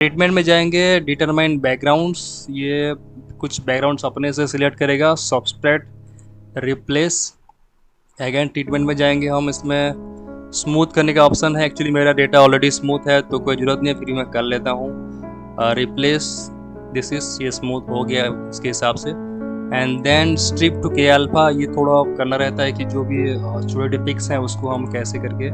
Treatment में जाएंगे, determine backgrounds, ये कुछ बैकग्राउंड्स अपने से सिलेक्ट करेगा, सब्सट्रैक्ट, रिप्लेस। अगेन ट्रीटमेंट में जाएंगे हम, इसमें स्मूथ करने का ऑप्शन है। एक्चुअली मेरा डेटा ऑलरेडी स्मूथ है तो कोई ज़रूरत नहीं है, फिर मैं कर लेता हूँ रिप्लेस दिस इज, ये स्मूथ हो गया इसके हिसाब से। एंड देन स्ट्रिप टू के अल्फा, ये थोड़ा करना रहता है कि जो भी छोटे छोटे पिक्स हैं उसको हम कैसे करके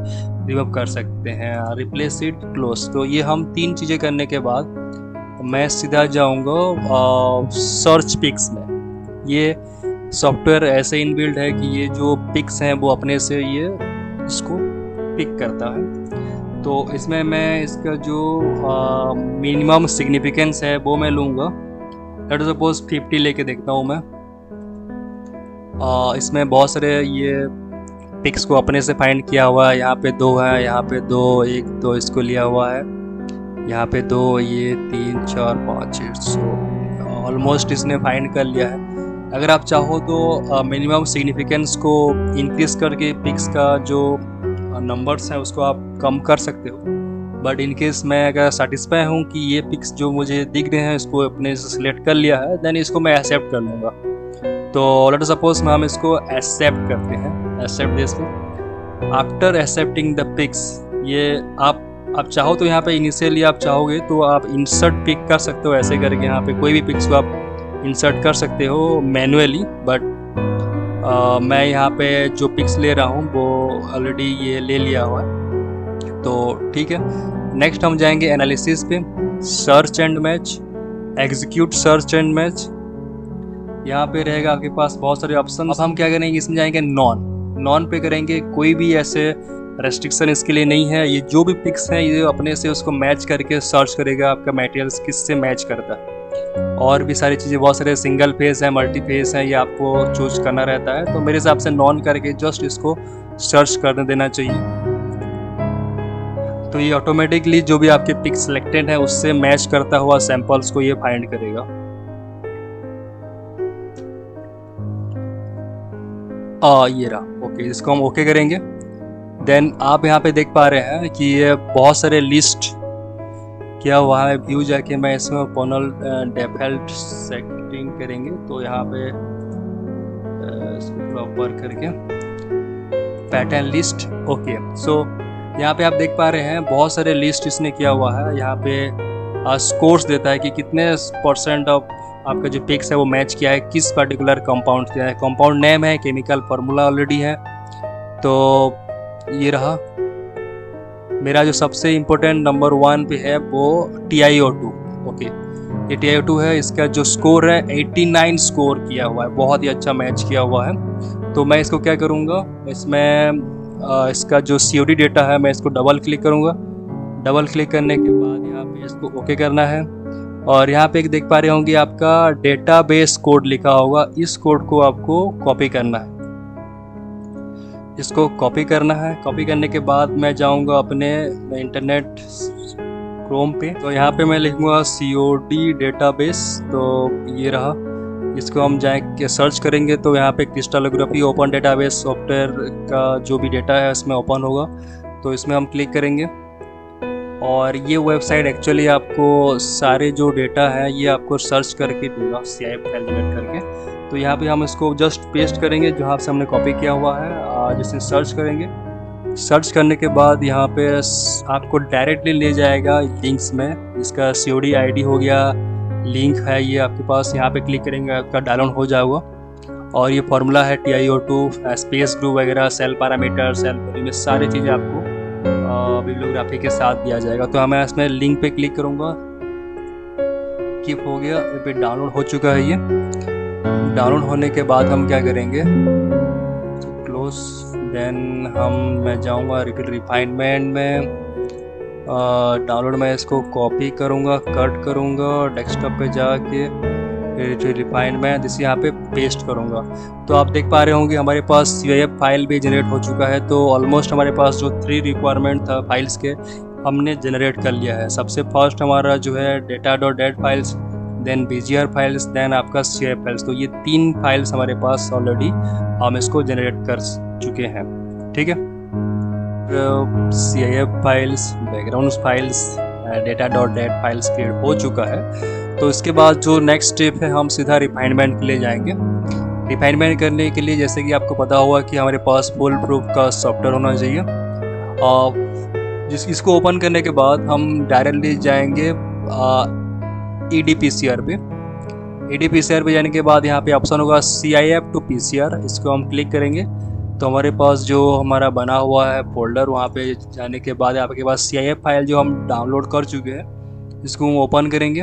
रिमूव कर सकते हैं। Replace it, close. तो ये हम 3 चीज़ें करने के बाद मैं सीधा जाऊंगा सर्च पिक्स में। ये सॉफ्टवेयर ऐसे इनबिल्ड है कि ये जो पिक्स हैं वो अपने से ये इसको पिक करता है। तो इसमें मैं इसका जो मिनिमम सिग्निफिकेंस है वो मैं लूँगा। लेट सपोज 50 लेके देखता हूँ मैं। इसमें बहुत सारे ये पिक्स को अपने से फाइंड किया हुआ है। यहाँ पे 2 है, यहाँ पे 2, 1 तो इसको लिया हुआ है, यहाँ पे 2, ये 3 4 5 6, सो ऑलमोस्ट इसने फाइंड कर लिया है। अगर आप चाहो तो मिनिमम सिग्निफिकेंस को इंक्रीज करके पिक्स का जो नंबर्स हैं उसको आप कम कर सकते हो। बट इन केस मैं अगर सेटिस्फाई हूँ कि ये पिक्स जो मुझे दिख रहे हैं इसको अपने से सिलेक्ट कर लिया है, देन इसको मैं एक्सेप्ट कर लूँगा। तो लेट सपोज हम इसको एक्सेप्ट करते हैं, accept this. After accepting the peaks, ये आप चाहो तो यहाँ पे इनिशियली आप चाहोगे तो आप इंसर्ट पिक कर सकते हो, ऐसे करके यहाँ पे कोई भी पिक्स को आप इंसर्ट कर सकते हो मैनुअली। बट मैं यहाँ पे जो पिक्स ले रहा हूँ वो ऑलरेडी ये ले लिया हुआ है, तो ठीक है। नेक्स्ट हम जाएंगे एनालिसिस पे, search and match, execute search and match. यहाँ पे रहेगा आपके पास बहुत सारे ऑप्शन। अब हम क्या करेंगे, इसमें जाएंगे नॉन पे करेंगे। कोई भी ऐसे रेस्ट्रिक्शन इसके लिए नहीं है, ये जो भी पिक्स हैं ये अपने से उसको मैच करके सर्च करेगा आपका मटेरियल्स किससे मैच करता है। और भी सारी चीज़ें, बहुत सारे सिंगल फेस है, मल्टी फेस है, ये आपको चूज करना रहता है। तो मेरे हिसाब से नॉन करके जस्ट इसको सर्च करने देना चाहिए। तो ये ऑटोमेटिकली जो भी आपके पिक्स सिलेक्टेड है उससे मैच करता हुआ सैंपल्स को ये फाइंड करेगा। ये रहा, ओके, इसको हम ओके करेंगे। देन आप यहाँ पे देख पा रहे हैं कि ये बहुत सारे लिस्ट क्या हुआ है। व्यू जाके मैं इसमें पैनल डिफ़ॉल्ट सेटिंग करेंगे तो यहाँ पे इसको ऊपर करके पैटर्न लिस्ट, ओके। सो यहाँ पे आप देख पा रहे हैं बहुत सारे लिस्ट इसने किया हुआ है। यहाँ पे स्कोर्स देता है कि कितने % ऑफ आपका जो पिक्स है वो मैच किया है किस पर्टिकुलर कंपाउंड किया है। कंपाउंड नेम है, केमिकल फार्मूला ऑलरेडी है। तो ये रहा मेरा जो सबसे इम्पोर्टेंट नंबर 1 पे है वो TiO2, ओके। ये TiO2 है, इसका जो स्कोर है 89 स्कोर किया हुआ है, बहुत ही अच्छा मैच किया हुआ है। तो मैं इसको क्या करूँगा, इसमें इसका जो COD डेटा है मैं इसको डबल क्लिक करूँगा। डबल क्लिक करने के बाद यहाँ पे इसको ओके करना है। और यहाँ पे देख पा रहे होंगे आपका डेटाबेस कोड लिखा होगा, इस कोड को आपको कॉपी करना है। इसको कॉपी करना है। कॉपी करने के बाद मैं जाऊँगा अपने इंटरनेट क्रोम पे, तो यहाँ पे मैं लिखूँगा COD डेटाबेस। तो ये रहा, इसको हम जाके सर्च करेंगे तो यहाँ पे क्रिस्टलोग्राफी ओपन डेटाबेस सॉफ्टवेयर का जो भी डेटा है इसमें ओपन होगा। तो इसमें हम क्लिक करेंगे और ये वेबसाइट एक्चुअली आपको सारे जो डेटा है ये आपको सर्च करके देगा, CIF फाइल जनरेट करके। तो यहाँ पे हम इसको जस्ट पेस्ट करेंगे जहाँ से हमने कॉपी किया हुआ है, जिसे सर्च करेंगे। सर्च करने के बाद यहाँ पे आपको डायरेक्टली ले जाएगा लिंक्स में। इसका COD ID हो गया, लिंक है ये आपके पास, यहाँ पे क्लिक करेंगे आपका डाउनलोड हो जाएगा। और ये फार्मूला है TiO2, स्पेस ग्रुप वगैरह, सेल पैरामीटर, सेल में सारी चीज़ें आपको बिब्लियोग्राफी के साथ दिया जाएगा। तो मैं इसमें लिंक पे क्लिक करूँगा, कीप हो गया, ये पे डाउनलोड हो चुका है। ये डाउनलोड होने के बाद हम क्या करेंगे, क्लोज। देन मैं जाऊँगा रिफाइनमेंट में, डाउनलोड में इसको कॉपी करूँगा, कट करूँगा, डेस्कटॉप पे जाके रिफाइनमेंट इसे यहाँ पे पेस्ट करूँगा। तो आप देख पा रहे होंगे हमारे पास CIF फाइल भी जनरेट हो चुका है। तो ऑलमोस्ट हमारे पास जो 3 रिक्वायरमेंट था फाइल्स के हमने जनरेट कर लिया है। सबसे फर्स्ट हमारा जो है data.dat files, then BGR files, then आपका CIF फाइल्स। तो ये 3 फाइल्स हमारे पास ऑलरेडी हम इसको जनरेट कर चुके हैं, ठीक है। CIF files, background files, data dot dat files create हो चुका है। तो इसके बाद जो नेक्स्ट स्टेप है, हम सीधा रिफाइनमेंट के लिए जाएंगे। रिफाइनमेंट करने के लिए जैसे कि आपको पता होगा कि हमारे पास फुल प्रूफ का सॉफ्टवेयर होना चाहिए, इसको ओपन करने के बाद हम डायरेक्टली जाएंगे EDPCR पे। EDPCR पे जाने के बाद यहाँ पे ऑप्शन होगा CIF to PCR, इसको हम क्लिक करेंगे तो हमारे पास जो हमारा बना हुआ है फोल्डर, वहाँ पे जाने के बाद आपके पास CIF फाइल जो हम डाउनलोड कर चुके हैं, इसको हम ओपन करेंगे।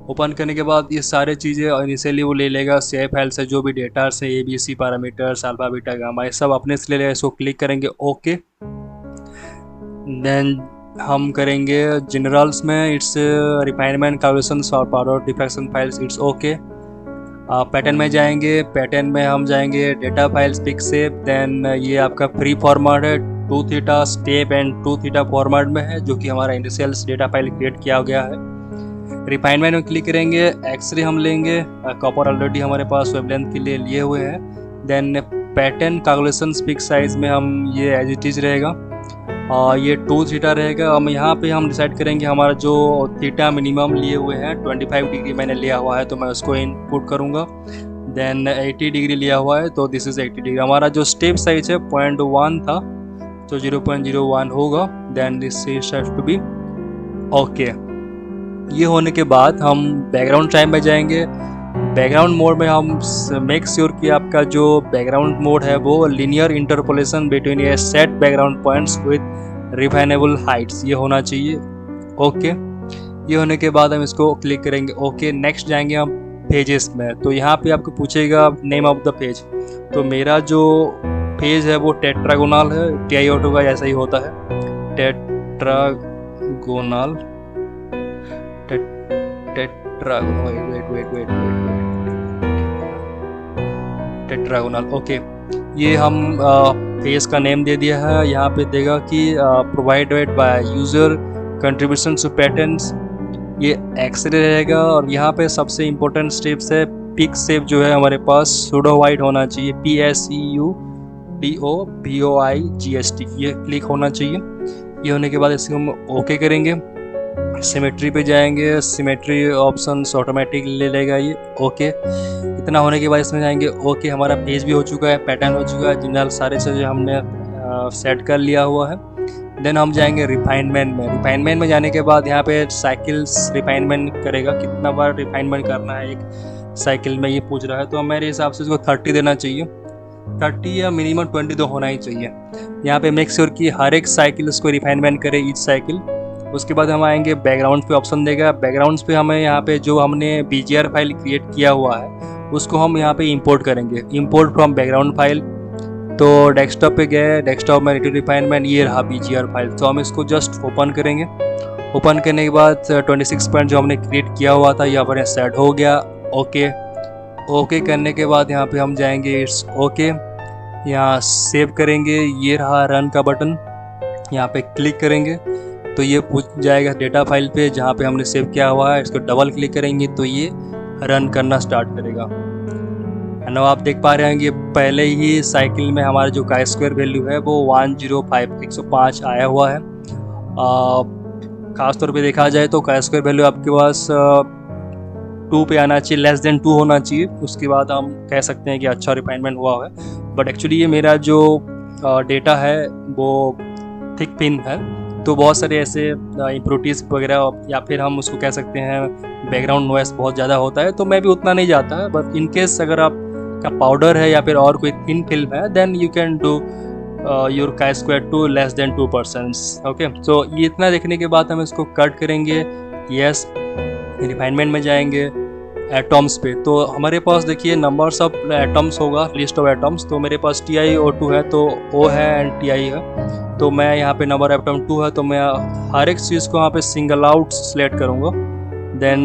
ओपन करने के बाद ये सारे चीज़ें इनिशियली वो ले लेगा CIF फाइल से, जो भी डेटा से ABC parameters, alpha beta gamma, ये सब अपने से ले लेगा। इसको क्लिक करेंगे ओके। देन हम करेंगे जनरल्स में इट्स रिफाइनमेंट कैलकुलेशंस और power diffraction files, it's okay. Pattern में जाएंगे, पैटर्न में हम जाएंगे डेटा फाइल्स पिक सेप। देन ये आपका फ्री फॉर्मेट है, 2 theta step and 2 theta format में है, जो कि हमारा इनिशियल डेटा फाइल क्रिएट किया गया है। रिफाइनमेंट में क्लिक करेंगे, एक्सरे हम लेंगे, कॉपर ऑलरेडी हमारे पास वेवलेंथ के लिए लिए हुए हैं। Then pattern calculations peak size में हम ये एज इट इज़ रहेगा, ये 2 थीटा रहेगा। हम यहाँ पे हम डिसाइड करेंगे हमारा जो थीटा मिनिमम लिए हुए हैं 25 डिग्री मैंने लिया हुआ है, तो मैं उसको इनपुट करूँगा। देन 80 डिग्री लिया हुआ है, तो दिस इज़ 80 डिग्री। हमारा जो स्टेप साइज है 0.1 था, तो 0.01 होगा। Then this is to be okay. ये होने के बाद हम बैकग्राउंड टाइम में जाएंगे। बैकग्राउंड मोड में हम मेक श्योर कि आपका जो बैकग्राउंड मोड है वो linear interpolation between a set background points with refinable heights, ये होना चाहिए ओके। ये होने के बाद हम इसको क्लिक करेंगे ओके। नेक्स्ट जाएंगे हम पेजेस में, तो यहाँ पे आपको पूछेगा नेम ऑफ द पेज। तो मेरा जो पेज है वो टेट्रागोनल है, TI ऑटो का जैसा ही होता है, टेट्रागोनल टेट्रागोनल ओके। ये हम पेज का नेम दे दिया है। यहाँ पे देगा कि provided by user contribution to patterns, ये एक्सरे रहेगा। और यहाँ पे सबसे इम्पोर्टेंट स्टेप्स है, पिक सेप जो है हमारे पास सूडो वाइड होना चाहिए, PSEUDOVOIGST, ये क्लिक होना चाहिए। ये होने के बाद इसको हम ओके करेंगे। सिमेट्री पे जाएंगे, सिमेट्री ऑप्शन ऑटोमेटिक ले लेगा ये ओके। इतना होने के बाद इसमें जाएंगे ओके। हमारा पेज भी हो चुका है, पैटर्न हो चुका है, जनरल सारे चीज़ें हमने सेट कर लिया हुआ है। देन हम जाएंगे रिफाइनमेंट में। रिफाइनमेंट में जाने के बाद यहाँ पे साइकिल्स रिफाइनमेंट करेगा, कितना बार रिफाइनमेंट करना है एक साइकिल में ये पूछ रहा है। तो मेरे हिसाब से इसको 30 देना चाहिए, 30 या मिनिमम 20 तो होना ही चाहिए। यहाँ पे मेक श्योर कि हर एक साइकिल उसको रिफाइनमेंट करे, ईच साइकिल। उसके बाद हम आएंगे बैकग्राउंड पे, ऑप्शन देगा बैकग्राउंड्स पे। हमें यहाँ पे जो हमने BGR फाइल क्रिएट किया हुआ है उसको हम यहाँ पे इंपोर्ट करेंगे, इंपोर्ट फ्रॉम बैकग्राउंड फाइल। तो डेस्कटॉप पे गए, डेस्कटॉप में रिटर्न रिफाइनमेंट, ये रहा BGR फाइल। तो हम इसको जस्ट ओपन करेंगे। ओपन करने के बाद 26 पॉइंट जो हमने क्रिएट किया हुआ था यहाँ पर सेट हो गया ओके। ओके करने के बाद यहाँ पे हम जाएंगे इट्स ओके, यहाँ सेव करेंगे, ये रहा रन का बटन, यहाँ पे क्लिक करेंगे तो ये पूछ जाएगा डेटा फाइल पे जहाँ पे हमने सेव किया हुआ है। इसको डबल क्लिक करेंगे तो ये रन करना स्टार्ट करेगा। एंड आप देख पा रहे हैं पहले ही साइकिल में हमारा जो का स्क्वायर वैल्यू है वो 105 आया हुआ है। खास तौर पे देखा जाए तो का स्क्वायर वैल्यू आपके पास 2 पे आना चाहिए, लेस देन 2 होना चाहिए। उसके बाद हम कह सकते हैं कि अच्छा रिफाइनमेंट हुआ है। बट एक्चुअली ये मेरा जो डेटा है वो थिक पिन है, तो बहुत सारे ऐसे इम्प्योरिटीज़ वगैरह, या फिर हम उसको कह सकते हैं बैकग्राउंड नॉइस बहुत ज़्यादा होता है, तो मैं भी उतना नहीं जाता है। बट इन केस अगर आप का पाउडर है या फिर और कोई थिन फिल्म है, then you can do your का square to less than 2% okay. So ये इतना देखने के बाद हम इसको कट करेंगे, यस। रिफाइनमेंट में जाएंगे, एटम्स पे, तो हमारे पास देखिए नंबर्स ऑफ एटम्स होगा, लिस्ट ऑफ एटम्स। तो मेरे पास TiO2 है, तो O है एंड Ti है, तो मैं यहाँ पे नंबर एटम 2 है, तो मैं हर एक चीज़ को यहाँ पे सिंगल आउट सिलेक्ट करूँगा। देन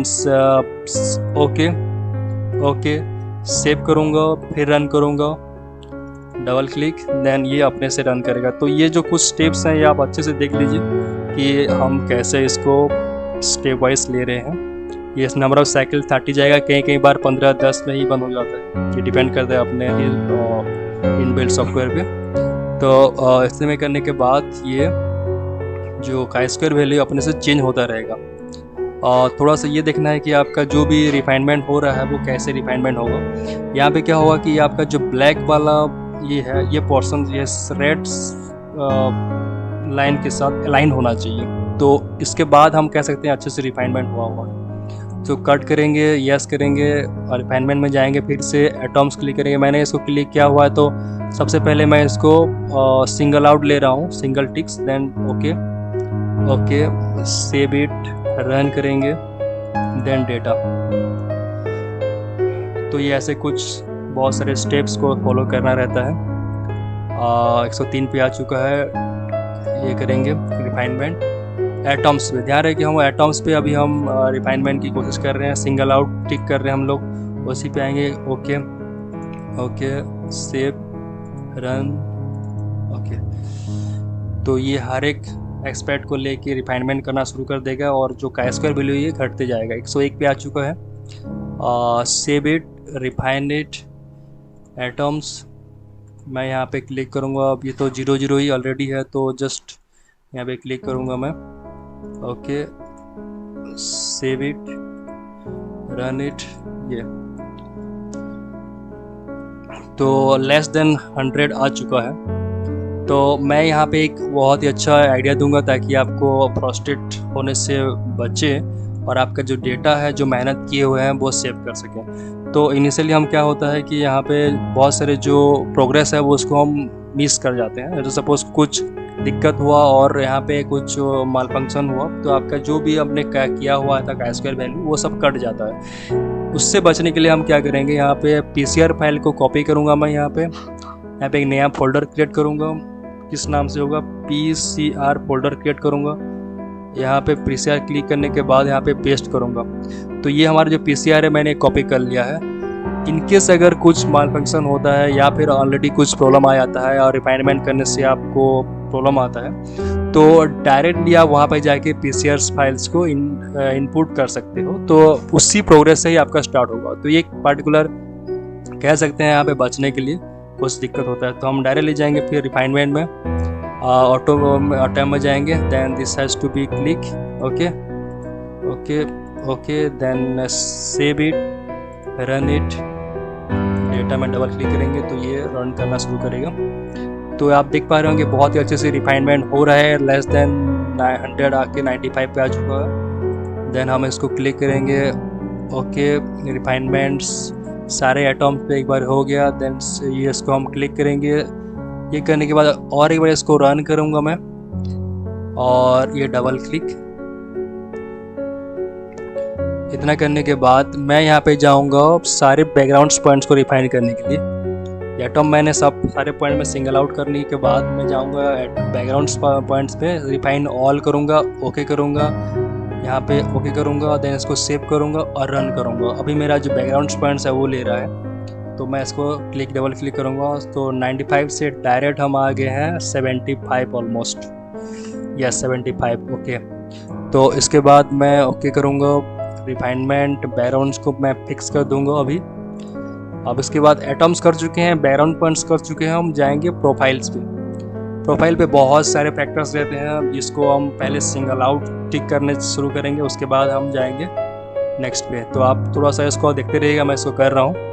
ओके ओके सेव करूँगा, फिर रन करूँगा, डबल क्लिक, देन ये अपने से रन करेगा। तो ये जो कुछ स्टेप्स हैं ये आप अच्छे से देख लीजिए कि हम कैसे इसको स्टेप वाइज ले रहे हैं। ये नंबर ऑफ साइकिल 30 जाएगा, कहीं बार 15-10 में ही बंद हो जाता है, ये डिपेंड करता है अपने इनबिल्ट सॉफ्टवेयर पे। तो इसमें करने के बाद ये जो काई स्क्वायर वैल्यू अपने से चेंज होता रहेगा। और थोड़ा सा ये देखना है कि आपका जो भी रिफाइनमेंट हो रहा है वो कैसे रिफाइनमेंट होगा। यहाँ पे क्या होगा कि आपका जो ब्लैक वाला ये है, ये पोर्शन ये रेड लाइन के साथ अलाइन होना चाहिए, तो इसके बाद हम कह सकते हैं अच्छे से रिफाइनमेंट हुआ हुआ। तो कट करेंगे, यस करेंगे और रिफाइनमेंट में जाएंगे, फिर से एटॉम्स क्लिक करेंगे। मैंने इसको क्लिक किया हुआ है, तो सबसे पहले मैं इसको सिंगल आउट ले रहा हूँ, single ticks, then okay okay, save it, run करेंगे, देन डेटा। तो ये ऐसे कुछ बहुत सारे स्टेप्स को फॉलो करना रहता है। 103 पे आ चुका है, ये करेंगे रिफाइनमेंट एटॉम्स पे। ध्यान रहे कि हम एटॉम्स पे अभी हम रिफाइनमेंट की कोशिश कर रहे हैं, सिंगल आउट टिक कर रहे हैं हम लोग, उसी पे आएंगे, okay okay, save, run, okay. तो ये हर एक एक्सपर्ट को लेके रिफाइनमेंट करना शुरू कर देगा और जो काई स्क्वायर वैल्यू ये घटते जाएगा। 101 पे आ चुका है, save it, refine it, atoms. मैं यहाँ पे क्लिक करूँगा, अब ये तो 00 ही ऑलरेडी है, तो जस्ट यहाँ पे क्लिक करूँगा मैं, okay, save it, run it. ये तो लेस देन 100 आ चुका है। तो मैं यहाँ पे एक बहुत ही अच्छा आइडिया दूंगा ताकि आपको फ्रस्ट्रेट होने से बचे और आपका जो डेटा है, जो मेहनत किए हुए हैं, वो सेव कर सकें। तो इनिशियली हम क्या होता है कि यहाँ पे बहुत सारे जो प्रोग्रेस है वो उसको हम मिस कर जाते हैं। तो सपोज़ कुछ दिक्कत हुआ और यहाँ पे कुछ माल फंक्शन हुआ, तो आपका जो भी हमने किया हुआ था काई स्क्वायर वैल्यू वो सब कट जाता है। उससे बचने के लिए हम क्या करेंगे, यहाँ पे PCR फाइल को कॉपी करूँगा मैं, यहाँ पे एक नया फोल्डर क्रिएट करूँगा। किस नाम से होगा, PCR फोल्डर क्रिएट करूँगा। यहाँ पे PCR क्लिक करने के बाद यहाँ पे पेस्ट करूँगा। तो ये हमारा जो PCR है मैंने कॉपी कर लिया है। इनकेस अगर कुछ माल फंक्शन होता है या फिर ऑलरेडी कुछ प्रॉब्लम आ जाता है और रिफाइनमेंट करने से आपको प्रॉब्लम आता है, तो डायरेक्टली आप वहाँ पर जाके PCR फाइल्स को इनपुट कर सकते हो, तो उसी प्रोग्रेस से ही आपका स्टार्ट होगा। तो ये पार्टिकुलर कह सकते हैं यहाँ पे बचने के लिए कुछ दिक्कत होता है, तो हम डायरेक्टली जाएंगे फिर रिफाइनमेंट में, ऑटो में जाएंगे, then this has to be click, okay okay okay, then save it, run it, data में डबल क्लिक करेंगे तो ये रन करना शुरू करेगा। तो आप देख पा रहे होंगे बहुत ही अच्छे से रिफाइनमेंट हो रहा है। लेस देन 100 आके 95 पे आ चुका है। देन हम इसको क्लिक करेंगे, ओके, रिफाइनमेंट्स सारे एटॉम्स पे एक बार हो गया। देन ये इसको हम क्लिक करेंगे। ये करने के बाद और एक बार इसको रन करूँगा मैं और ये डबल क्लिक। इतना करने के बाद मैं यहाँ पे जाऊँगा सारे बैकग्राउंड पॉइंट्स को रिफाइन करने के लिए। एटॉम मैंने सब सारे पॉइंट में सिंगल आउट करने के बाद मैं जाऊँगा बैकग्राउंड पॉइंट्स पे, रिफाइन ऑल करूँगा, ओके करूँगा, यहाँ पे ओके करूँगा, देन इसको सेव करूँगा और रन करूँगा। अभी मेरा जो बैकग्राउंड पॉइंट्स है वो ले रहा है, तो मैं इसको डबल क्लिक करूँगा। तो 95 से डायरेक्ट हम आ गए हैं 75 ऑलमोस्ट, यस 75, ओके। तो इसके बाद मैं ओके करूँगा, रिफाइनमेंट बैकग्राउंड्स को मैं फिक्स कर दूंगा अभी। अब इसके बाद एटम्स कर चुके हैं, बैकग्राउंड पॉइंट्स कर चुके हैं, हम जाएंगे प्रोफाइल्स पे। प्रोफाइल पे बहुत सारे फैक्टर्स रहते हैं, जिसको हम पहले सिंगल आउट टिक करने शुरू करेंगे, उसके बाद हम जाएंगे नेक्स्ट पे। तो आप थोड़ा सा इसको देखते रहिएगा, मैं इसको कर रहा हूँ।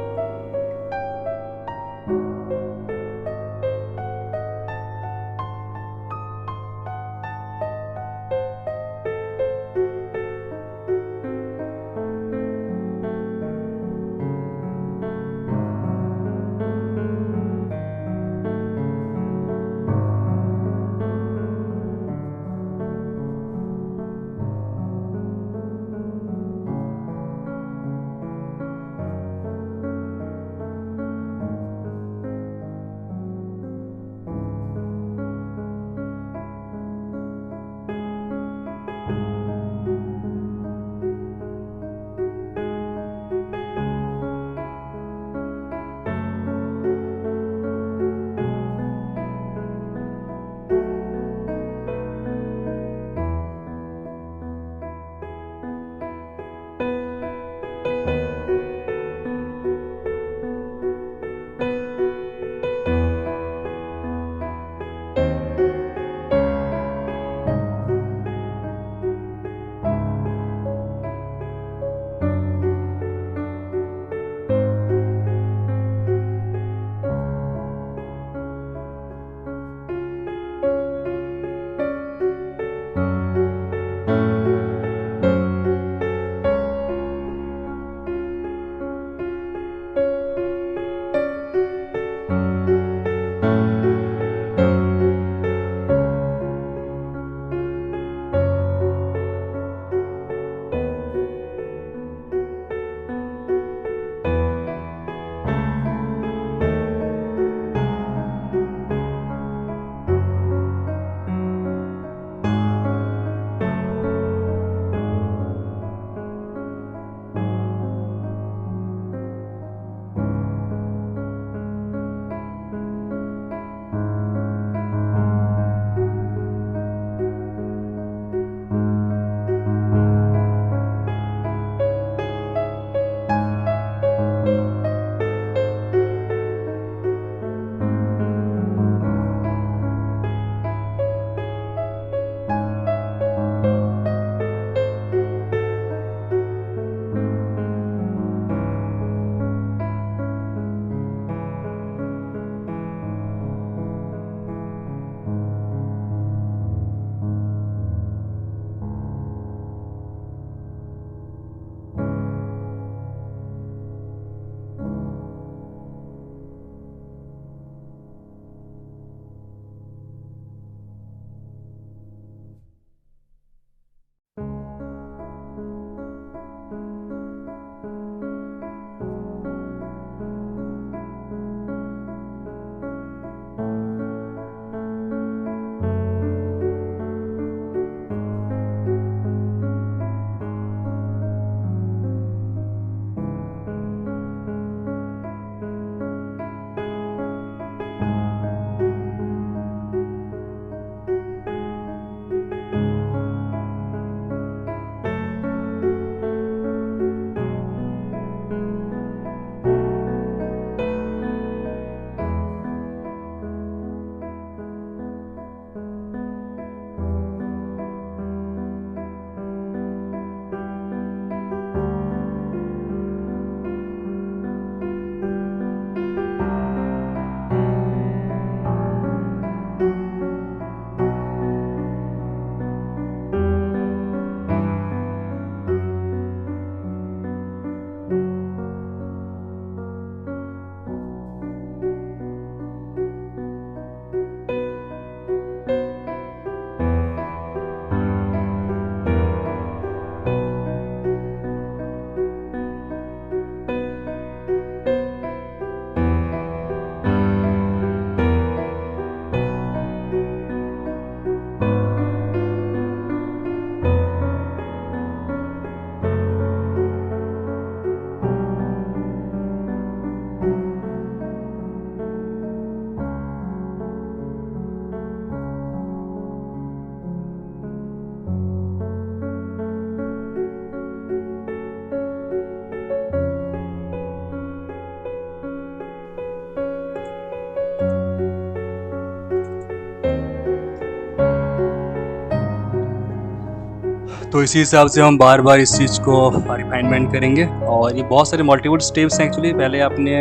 तो इसी हिसाब से हम बार बार इस चीज़ को रिफाइनमेंट करेंगे। और ये बहुत सारे मल्टीपल स्टेप्स हैं एक्चुअली। पहले आपने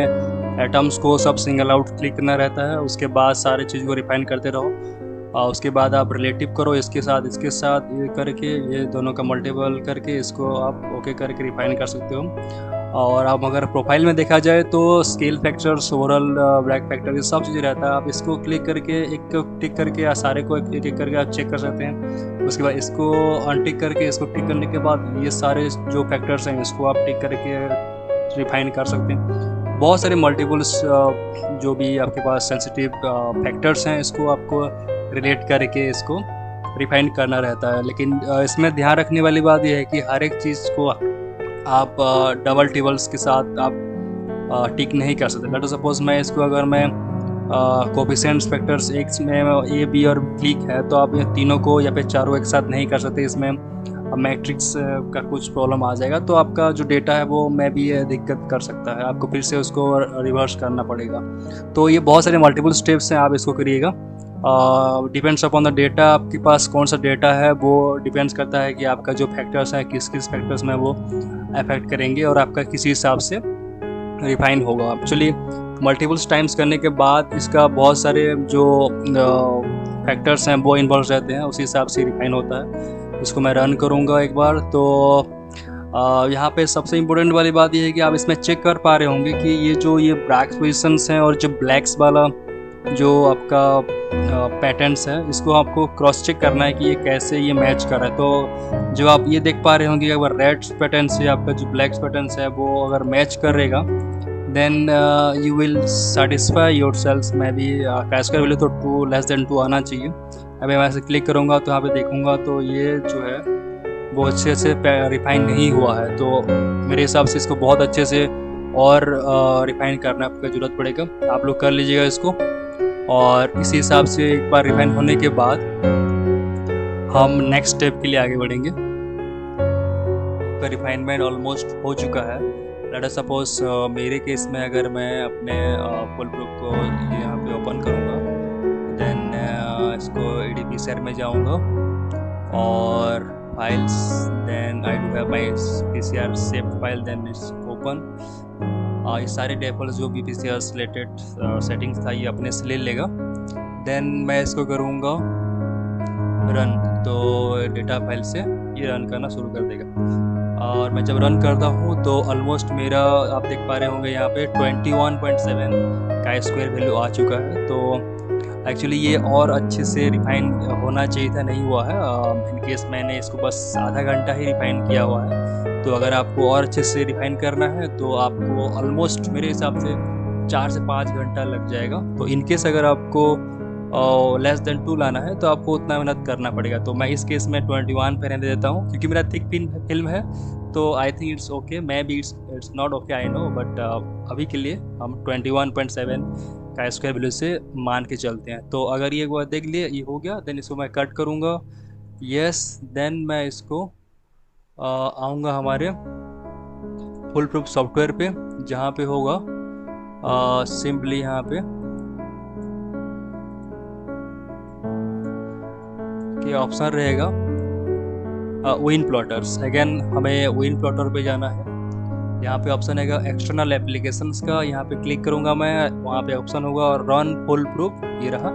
एटम्स को सब सिंगल आउट क्लिक करना रहता है, उसके बाद सारे चीज़ को रिफाइन करते रहो। और उसके बाद आप रिलेटिव करो इसके साथ ये करके, ये दोनों का मल्टीपल करके इसको आप ओके करके रिफाइन कर सकते हो। और आप अगर प्रोफाइल में देखा जाए तो scale factors, overall Bragg factor, ये सब चीज़ें रहता है। आप इसको क्लिक करके एक टिक करके सारे को एक एक करके आप चेक कर सकते हैं। उसके बाद इसको अनटिक करके इसको टिक करने के बाद ये सारे जो फैक्टर्स हैं इसको आप टिक करके रिफाइन कर सकते हैं। बहुत सारे मल्टीपल्स जो भी आपके पास सेंसिटिव फैक्टर्स हैं इसको आपको रिलेट करके इसको रिफाइन करना रहता है। लेकिन इसमें ध्यान रखने वाली बात यह है कि हर एक चीज़ को आप डबल टेबल्स के साथ आप टिक नहीं कर सकते। लेट सपोज मैं इसको अगर मैं कोफिशिएंट फैक्टर्स एक्स में ए बी और क्लिक है तो आप ये तीनों को या फिर चारों एक साथ नहीं कर सकते। इसमें मैट्रिक्स का कुछ प्रॉब्लम आ जाएगा तो आपका जो डेटा है वो में भी ये दिक्कत कर सकता है, आपको फिर से उसको रिवर्स करना पड़ेगा। तो ये बहुत सारे मल्टीपल स्टेप्स हैं, आप इसको करिएगा। डिपेंड्स अपॉन द डेटा, आपके पास कौन सा डेटा है वो डिपेंड्स करता है कि आपका जो फैक्टर्स हैं किस किस फैक्टर्स में वो अफेक्ट करेंगे और आपका किसी हिसाब से रिफाइन होगा। चलिए, मल्टीपल्स टाइम्स करने के बाद इसका बहुत सारे जो फैक्टर्स हैं वो इन्वॉल्व रहते हैं, उसी हिसाब से रिफाइन होता है। इसको मैं रन करूँगा एक बार। तो यहाँ पे सबसे इम्पोर्टेंट वाली बात ये है कि आप इसमें चेक कर पा रहे होंगे कि ये ब्रैक पोजिशंस हैं और जो ब्लैक्स वाला जो आपका पैटर्न्स है इसको आपको क्रॉस चेक करना है कि ये कैसे ये मैच कर रहा है। तो जो आप ये देख पा रहे होंगे अगर रेड पैटर्न से आपका जो ब्लैक पैटर्न्स है वो अगर मैच कर रहेगा then you will satisfy your cells. मैं भी कैश कर वैल्यू तो 2 <2 आना चाहिए। अभी मैं ऐसे क्लिक करूँगा तो यहाँ पे देखूँगा तो ये जो है वो अच्छे से रिफाइन नहीं हुआ है। तो मेरे हिसाब से इसको बहुत अच्छे से और रिफाइन करना आपका ज़रूरत पड़ेगा। आप लोग कर लीजिएगा इसको। और इसी हिसाब से एक बार रिफाइन होने के बाद हम नेक्स्ट स्टेप के लिए आगे बढ़ेंगे। रिफाइनमेंट ऑलमोस्ट हो चुका है। लेट अस सपोज मेरे केस में अगर मैं अपने फुल प्रूफ को यहाँ पे ओपन करूँगा देन इसको ADP में जाऊँगा और files, then I do have my PCR saved file, then it's open. ये सारे टेबल्स जो भी PCR रिलेटेड सेटिंग्स था ये अपने से ले लेगा। देन मैं इसको करूँगा रन, तो डेटा फाइल से ये रन करना शुरू कर देगा। और मैं जब रन करता हूँ तो ऑलमोस्ट मेरा आप देख पा रहे होंगे यहाँ पे 21.7 का स्क्वायर वैल्यू आ चुका है। तो एक्चुअली ये और अच्छे से रिफाइन होना चाहिए था, नहीं हुआ है। इन केस मैंने इसको बस आधा घंटा ही रिफाइन किया हुआ है। तो अगर आपको और अच्छे से रिफाइन करना है तो आपको ऑलमोस्ट मेरे हिसाब से 4 से 5 घंटा लग जाएगा। तो इन केस अगर आपको लेस देन 2 लाना है तो आपको उतना मेहनत करना पड़ेगा। तो मैं इस केस में 21 पे रहने देता हूँ क्योंकि मेरा थिक फिल्म है तो आई थिंक इट्स ओके। मैं भी it's not okay I know, but अभी के लिए हम 21.7 का स्क्वायर वैल्यू से मान के चलते हैं। तो अगर ये बार देख लिए ये हो गया देन इसको मैं कट करूँगा, यस। देन मैं इसको आऊँगा हमारे फुल प्रूफ सॉफ्टवेयर पे जहाँ पे होगा सिंपली यहाँ पे कि ऑप्शन रहेगा विन प्लॉटर्स। अगेन हमें विन प्लॉटर पे जाना है। यहाँ पे ऑप्शन है एक्सटर्नल एप्लीकेशंस का, यहाँ पे क्लिक करूँगा मैं, वहाँ पे ऑप्शन होगा और रन फुल प्रूफ, ये रहा।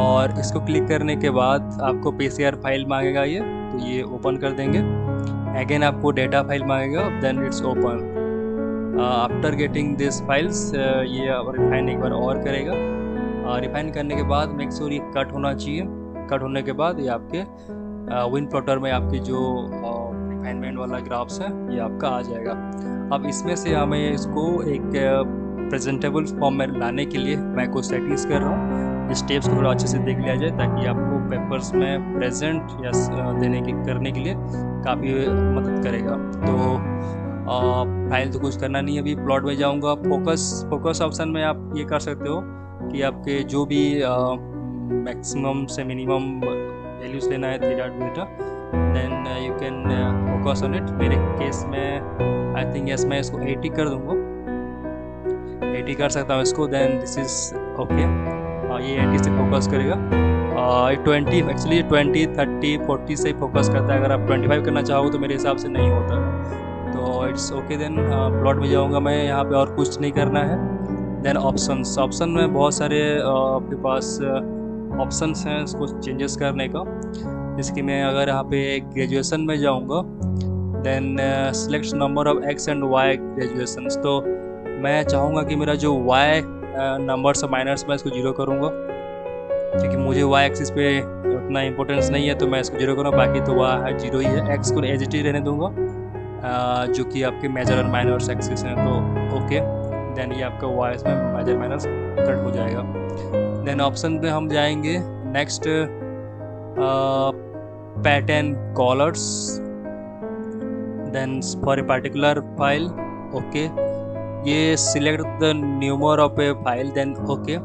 और इसको क्लिक करने के बाद आपको PCR फाइल मांगेगा ये, तो ये ओपन कर देंगे। अगेन आपको डेटा फाइल मांगेगा, then it's open. After getting this files ये रिफाइन एक बार और करेगा। रिफाइन करने के बाद मेक श्योर ये कट होना चाहिए। कट होने के बाद ये आपके विन प्लॉटर में आपके जो रिफाइनमेंट वाला ग्राफ्स है ये आपका आ जाएगा। अब इसमें से हमें इसको एक प्रेजेंटेबल फॉर्म में लाने के लिए मैं कुछ सेटिंग्स कर रहा हूँ। स्टेप्स को थोड़ा अच्छे से देख लिया जाए ताकि आपको पेपर्स में प्रेजेंट या करने के लिए काफ़ी मदद करेगा। तो फाइल तो कुछ करना नहीं है, अभी प्लॉट में जाऊँगा। फोकस ऑप्शन में आप ये कर सकते हो कि आपके जो भी मैक्सिमम से मिनिमम वैल्यूज लेना है data, then you can focus on it. मेरे केस में आई थिंक यस मैं इसको 80 कर दूंगा, 80 कर सकता हूँ इसको। देन दिस इज ओके, ये 80 से फोकस करेगा। 20 एक्चुअली 20 30 40 से फोकस करता है। अगर आप 25 करना चाहो तो मेरे हिसाब से नहीं होता है, तो इट्स ओके। देन प्लॉट में जाऊंगा मैं, यहाँ पे और कुछ नहीं करना है। देन ऑप्शन में बहुत सारे आपके पास ऑप्शंस हैं इसको चेंजेस करने का। जिसकी मैं अगर यहाँ पे ग्रेजुएशन में जाऊँगा, then select number of X and Y graduations. तो मैं चाहूँगा कि मेरा जो वाई नंबर्स माइनर्स में इसको जीरो करूँगा, क्योंकि मुझे वाई एक्सिस पे उतना इंपॉर्टेंस नहीं है, तो मैं इसको जीरो करूँगा। बाकी तो वह है जीरो ही है। एक्स को एज इट ही रहने दूंगा, जो कि आपके मेजर एंड माइनर्स एक्सिस हैं, तो ओके। देन ये आपका वाई में मेजर माइनर्स कट हो जाएगा। देन ऑप्शन पे हम जाएंगे next, pattern colours. Then for a particular file, okay. ये select the number of a file, then okay.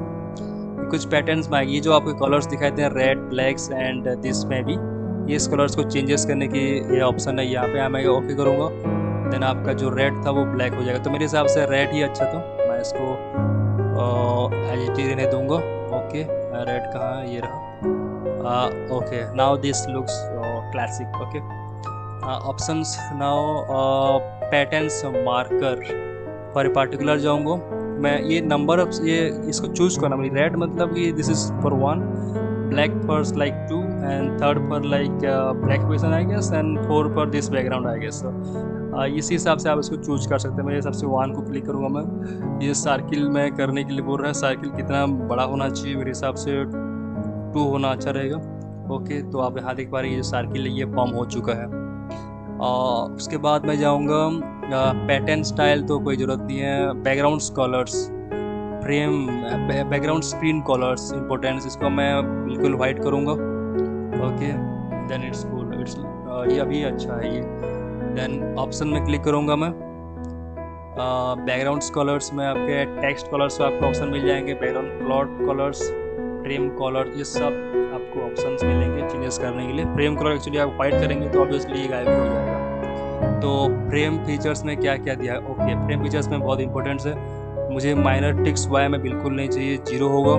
कुछ पैटर्न्स में ये जो आपके कलर्स दिखाई दे हैं, रेड, ब्लैक्स एंड दिस में भी, ये इस कलर्स को चेंजेस करने की ये ऑप्शन है। यहाँ पे मैं ओके करूँगा, देन आपका जो रेड था वो ब्लैक हो जाएगा। तो मेरे हिसाब से रेड ही अच्छा था, मैं इसको एज इट ही रहने दूँगा। ओके, रेड कहाँ है, ये रहा। Okay, now this looks classic. Okay, options now patterns marker for a particular जाऊँगा मैं। ये नंबर ऑफ ये इसको चूज करना, मतलब रेड मतलब कि this is for 1, black for like 2 and third for like black question I guess, and 4 for this background I guess. इसी हिसाब से आप इसको चूज कर सकते हैं। मेरे हिसाब से 1 को क्लिक करूँगा मैं। ये सर्किल में करने के लिए बोल रहा है, सर्किल कितना बड़ा होना चाहिए, मेरे हिसाब से 2 होना अच्छा रहेगा। ओके, तो आप यहाँ देख पा रहे हैं ये जो सर्किल है ये फॉर्म हो चुका है। उसके बाद मैं जाऊँगा पैटर्न स्टाइल, तो कोई ज़रूरत नहीं है। Background colours, frame, background screen colours importance, इसको मैं बिल्कुल वाइट करूँगा। Okay, then it's cool, it's ये अभी अच्छा है ये। देन ऑप्शन में क्लिक करूँगा मैं। बैकग्राउंड कलर्स में आपके टेक्स्ट कलर्स आपको ऑप्शन मिल जाएंगे, background plot colours, frame colour, ये सब आपको ऑप्शंस मिलेंगे चेंजेस करने के लिए। फ्रेम कलर एक्चुअली आप वाइट करेंगे तो ऑब्वियसली ये गायब हो जाएगा। तो फ्रेम फीचर्स में क्या क्या दिया है, ओके। फ्रेम फीचर्स में बहुत इंपॉर्टेंट है, मुझे माइनर ट्रिक्स वाई में बिल्कुल नहीं चाहिए, जीरो होगा।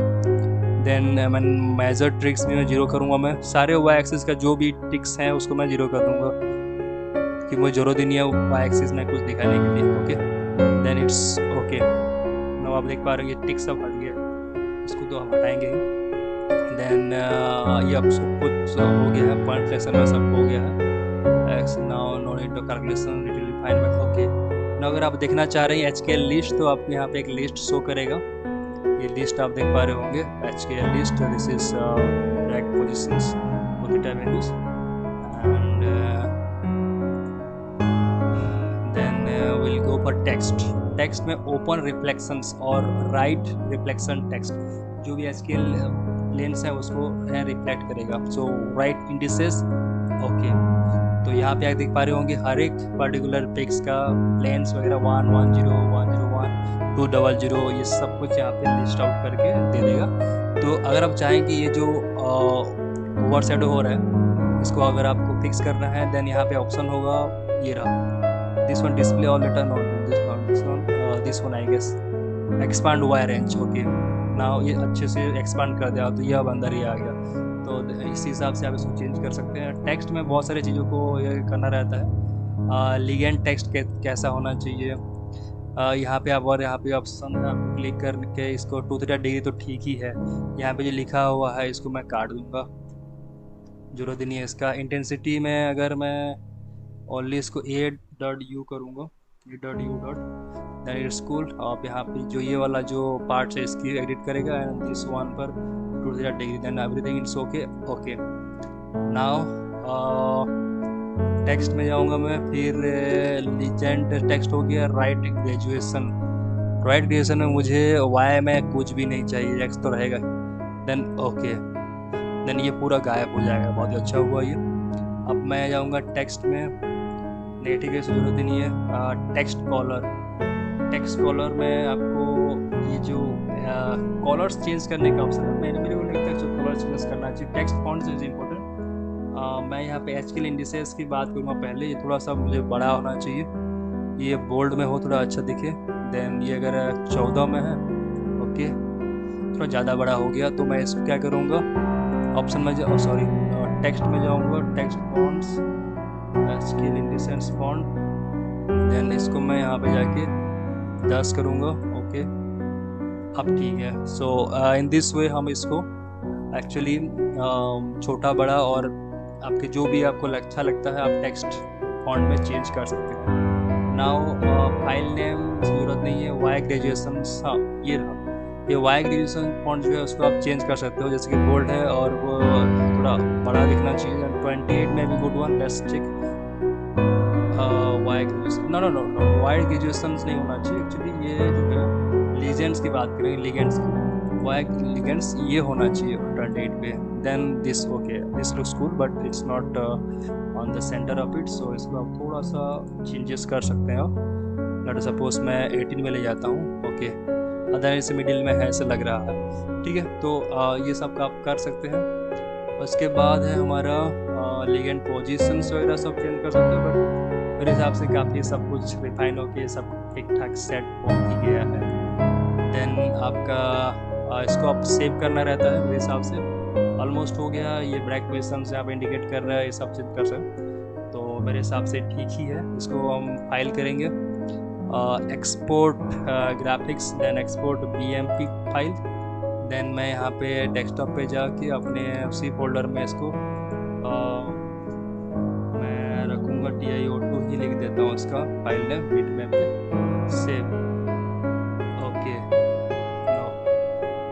देन मैं मेजर ट्रिक्स में जीरो करूँगा मैं। सारे वाई एक्सिस का जो भी ट्रिक्स हैं उसको मैं जीरो कर दूँगा, कि मुझे जरूरत ही नहीं है वाई एक्सिस में कुछ दिखाने के लिए। Okay, then it's okay. Now आप देख पा रहे हैं ये टिक सब हट गया, इसको तो हम हटाएंगे ही। देन ये अब सब कुछ हो गया है, पॉइंट फ्रैक्शन में सब हो गया है। Now no need to calculation, it will fine में। ओके, नाउ अगर आप देखना चाह रहे हैं एचकेएल लिस्ट, तो आपको यहाँ पे एक लिस्ट शो करेगा। ये लिस्ट आप देख पा रहे होंगे, HKL list. This is rack positions for the time values, and then will go for text. Text में ओपन रिफ्लेक्शंस और राइट रिफ्लेक्शन टेक्स्ट, जो भी एचकेएल लेंस है उसको रिफ्लेक्ट करेगा। So right indices, okay. तो यहाँ पे आप देख पा रहे होंगे हर एक पर्टिकुलर पिक्स का लेंस वगैरह 110, 101, 200, ये सब कुछ यहाँ पे लिस्ट आउट करके दे देगा। तो अगर आप चाहें कि ये जो ओवर शेडो हो रहा है इसको अगर आपको फिक्स करना है, देन यहाँ पे ऑप्शन होगा, ये रहा, this one display all letter note, this one I guess expand wire range. Okay, now ये अच्छे से एक्सपांड कर दिया, तो ये अब अंदर ही आ गया। तो इस हिसाब से आप इसको चेंज कर सकते हैं। टेक्स्ट में बहुत सारी चीज़ों को ये करना रहता है। लिगेंड टेक्स्ट कैसा होना चाहिए, यहाँ पे आप, और यहाँ पे ऑप्शन है, आप क्लिक करके इसको 2-3 डिग्री तो ठीक ही है। यहाँ पे जो लिखा हुआ है इसको मैं काट दूँगा, जरूरत नहीं है इसका। इंटेंसिटी में अगर मैं ओनली इसको A.U करूँगा, A.U देन इट्स कूल। आप यहाँ पे जो ये वाला जो पार्ट है इसकी एडिट करेगा, एंड दिस वन पर 2-3 degree, then everything it's okay. Okay, now text में जाऊँगा मैं, फिर लीजेंड टेक्स्ट हो गया। राइट ग्रेजुएशन, राइट ग्रेजुएशन में मुझे वाई में कुछ भी नहीं चाहिए, एक्स तो रहेगा। देन ओके, देन ये पूरा गायब हो जाएगा, बहुत ही अच्छा हुआ ये। अब मैं जाऊँगा टेक्स्ट में, नेगेटिव की जरूरत ही नहीं है। टेक्स्ट कॉलर, टेक्स्ट कॉलर में आपको ये जो कॉलर्स चेंज करने का ऑप्शन है, मेरे को लगता है जो कलर चेंज करना चाहिए। Text font is important. मैं यहाँ पे एचकेएल इंडिसेस की बात करूँगा पहले, ये थोड़ा सा मुझे बड़ा होना चाहिए, ये बोल्ड में हो, थोड़ा अच्छा दिखे। देन ये अगर 14 में है, ओके, थोड़ा ज़्यादा बड़ा हो गया, तो मैं इसको क्या करूँगा, ऑप्शन में सॉरी टेक्स्ट में जाऊंगा, text fonts, scale indices font, then इसको मैं यहाँ पे जाके 10 करूँगा। ओके, अब ठीक है। सो इन दिस वे हम इसको एक्चुअली छोटा बड़ा और आपके जो भी आपको अच्छा लगता है आप टेक्स्ट फॉन्ट में चेंज कर सकते हैं। नाउ फाइल नेम ज़रूरत नहीं है, वाई ग्रेजुएशन, हाँ ये रहा, ये वाई ग्रेजुएशन फॉन्ट जो है उसको आप चेंज कर सकते हो, जैसे कि बोल्ड है और वो थोड़ा बड़ा दिखना चाहिए। 28 में भी good one, let's check. Y graduation, no no no no, Y graduation नहीं होना चाहिए एक्चुअली, ये जो है लीजेंड्स की बात करेंगे, लीजेंड्स की, वाई लीजेंड्स ये होना चाहिए 28 पे। Then this, okay this looks cool but it's not on the centre of it, so इसको आप थोड़ा सा चेंजेस कर सकते हैं। लेट सपोज मैं 18 में ले जाता हूँ। ओके, अदरवाइज मिडिल में है ऐसा लग रहा है, ठीक है। तो ये सब आप कर सकते हैं। उसके बाद है हमारा लीगेंड पोजीशंस वगैरह सब चेंज कर सकते हैं, बट मेरे हिसाब से काफ़ी सब कुछ रिफाइन होके सब ठीक ठाक सेट हो ही गया है। देन आपका इसको आप सेव करना रहता है, मेरे हिसाब से ऑलमोस्ट हो गया। ये ब्रेक पोजीशंस यहाँ पे इंडिकेट कर रहा है, ये सब चेंज कर सकते, तो मेरे हिसाब से ठीक ही है। इसको हम फाइल करेंगे, export graphics, then export BMP file. Then मैं यहाँ पे डेस्कटॉप पे जाके अपने उसी फोल्डर में इसको मैं रखूँगा, TiO2 ही लिख देता हूँ इसका फाइल नेम, बिटमैप पे सेव। ओके,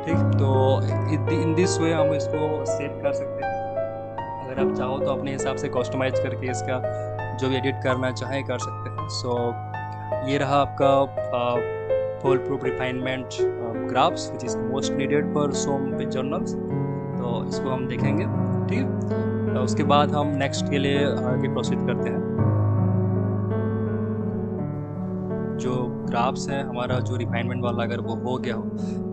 ठीक, तो इन दिस वे हम इसको सेव कर सकते हैं। अगर आप चाहो तो अपने हिसाब से कस्टमाइज करके इसका जो भी एडिट करना चाहें कर सकते हैं। सो ये रहा आपका full proof refinement graphs which is most needed for some journals. तो इसको हम देखेंगे, ठीक है। तो उसके बाद हम नेक्स्ट के लिए आगे प्रोसीड करते हैं। जो ग्राफ्स है हमारा जो रिफाइनमेंट वाला अगर वो हो गया हो,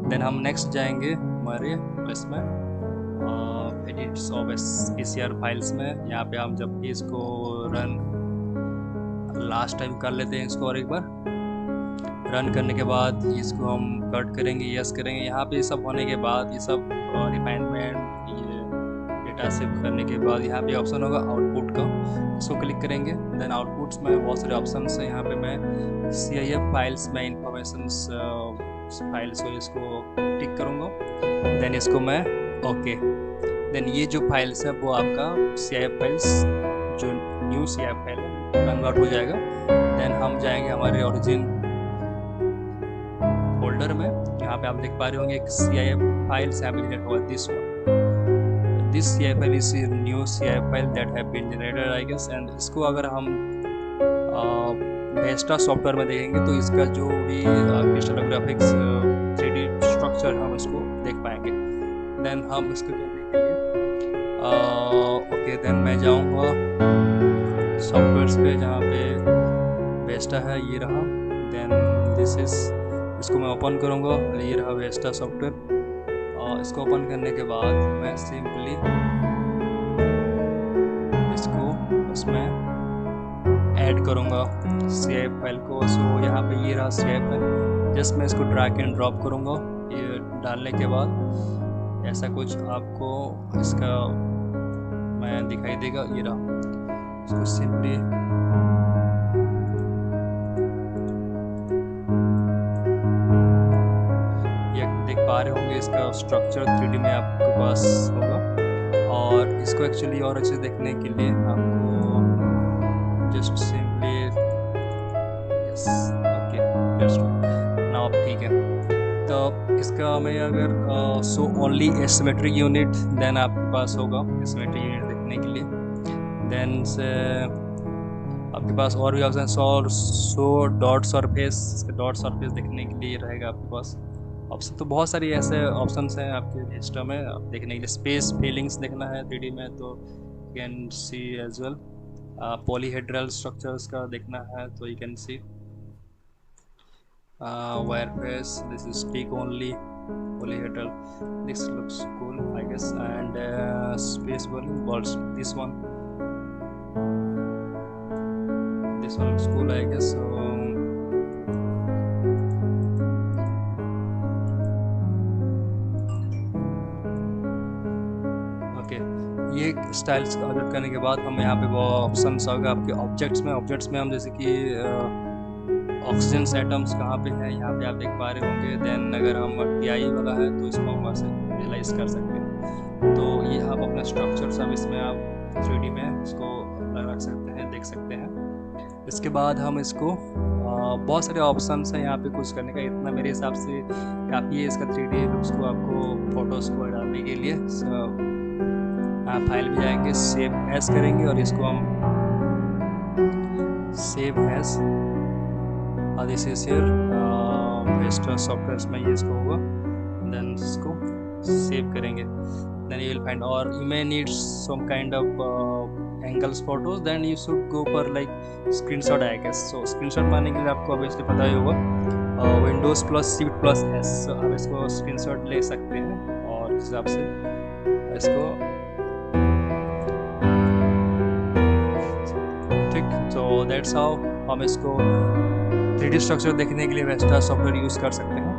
देन हम नेक्स्ट जाएंगे हमारे इसमें एडिट्स ऑफ PCR फाइल्स में। यहाँ पे हम जब भी इसको रन लास्ट टाइम कर लेते हैं इसको, और एक बार रन करने के बाद इसको हम कट करेंगे, यस करेंगे। यहाँ पे सब होने के बाद ये सब रिफाइनमेंट, ये डेटा सेव करने के बाद यहाँ पे ऑप्शन होगा आउटपुट का, इसको क्लिक करेंगे। देन आउटपुट्स में बहुत सारे ऑप्शन हैं, यहाँ पे मैं CIF फाइल्स में इंफॉर्मेशन फाइल्स को इसको टिक करूँगा। देन इसको मैं ओके, देन ये जो फाइल्स है वो आपका CIF फाइल्स, जो न्यू CIF फाइल कन्वर्ट हो जाएगा। देन हम जाएंगे हमारे ओरिजिन फोल्डर में, यहाँ पे आप देख पा रहे होंगे एक CIF फाइल्स यहाँ पे जनरेट हुआ, this CIF file is new CIF file that have been generated I guess. And इसको अगर हम वेस्टा सॉफ्टवेयर में देखेंगे तो इसका जो भी क्रिस्टलोग्राफिक्स 3D स्ट्रक्चर हम इसको देख पाएंगे। देन हम इसको देखने के लिए ओके, देन मैं जाऊँगा सॉफ्टवेयर्स पे जहाँ पे वेस्टा है, ये रहा। देन दिस इज, इसको मैं ओपन करूँगा, ये रहा वेस्टा सॉफ्टवेयर। और इसको ओपन करने के बाद मैं सिंपली इसको उसमें ऐड करूँगा CIF फाइल को। सो यहाँ पे ये रहा CIF फाइल, जस्ट मैं इसको ड्रैग एंड ड्रॉप करूँगा। ये डालने के बाद ऐसा कुछ आपको इसका मैं दिखाई देगा, ये रहा। इसको सिंपली ये देख पा रहे होंगे, इसका स्ट्रक्चर 3D में आपके पास होगा। और इसको एक्चुअली और अच्छे देखने के लिए आपको just simply yes, okay let's do now, अब ठीक है। तो इसका मैं अगर so only asymmetric unit, then आपके पास होगा एसिमेट्रिक यूनिट देखने के लिए। देन से आपके पास और भी ऑप्शन, सो डॉट सरफेस देखने के लिए रहेगा आपके पास ऑप्शन। तो बहुत सारी ऐसे ऑप्शंस हैं आपके सिस्टम में आप देखने के लिए। स्पेस फीलिंग्स देखना है 3D में तो can see as well. Polyhedral structures का देखना है तो you can see wireface, this is stick only polyhedral, this looks cool I guess. And space balloon balls, this one looks cool I guess. So ये styles edit करने के बाद हम यहाँ पे वो ऑप्शन होगा आपके ऑब्जेक्ट्स में हम जैसे कि ऑक्सीजन एटम्स कहाँ पे है यहाँ पे आप देख पा रहे होंगे। देन अगर हम TI वाला है तो इसको हम वहाँ से विजुलाइज कर सकते हैं। तो ये आप अपना स्ट्रक्चर सब इसमें आप 3D में इसको रख सकते हैं, देख सकते हैं। इसके बाद हम इसको बहुत सारे ऑप्शंस हैं यहाँ पे कुछ करने का, इतना मेरे हिसाब से काफ़ी है इसका 3D लुक्स को आपको फोटोज़ को डालने के लिए। फाइल में जाएंगे, सेव एज करेंगे और इसको हम save as this is here western software में ये इसको होगा। देन इसको सेव करेंगे। Then you will find or you may need some kind of angles photos, then you should go पर like screenshot I guess. So screenshot मारने के लिए आपको ऑब्वियसली पता ही होगा Windows plus shift plus S, आप इसको स्क्रीनशॉट ले सकते हैं और इस हिसाब से इसको ठीक। तो दैट्स हाउ हम इसको 3D स्ट्रक्चर देखने के लिए वेस्टा सॉफ्टवेयर यूज़ कर सकते हैं।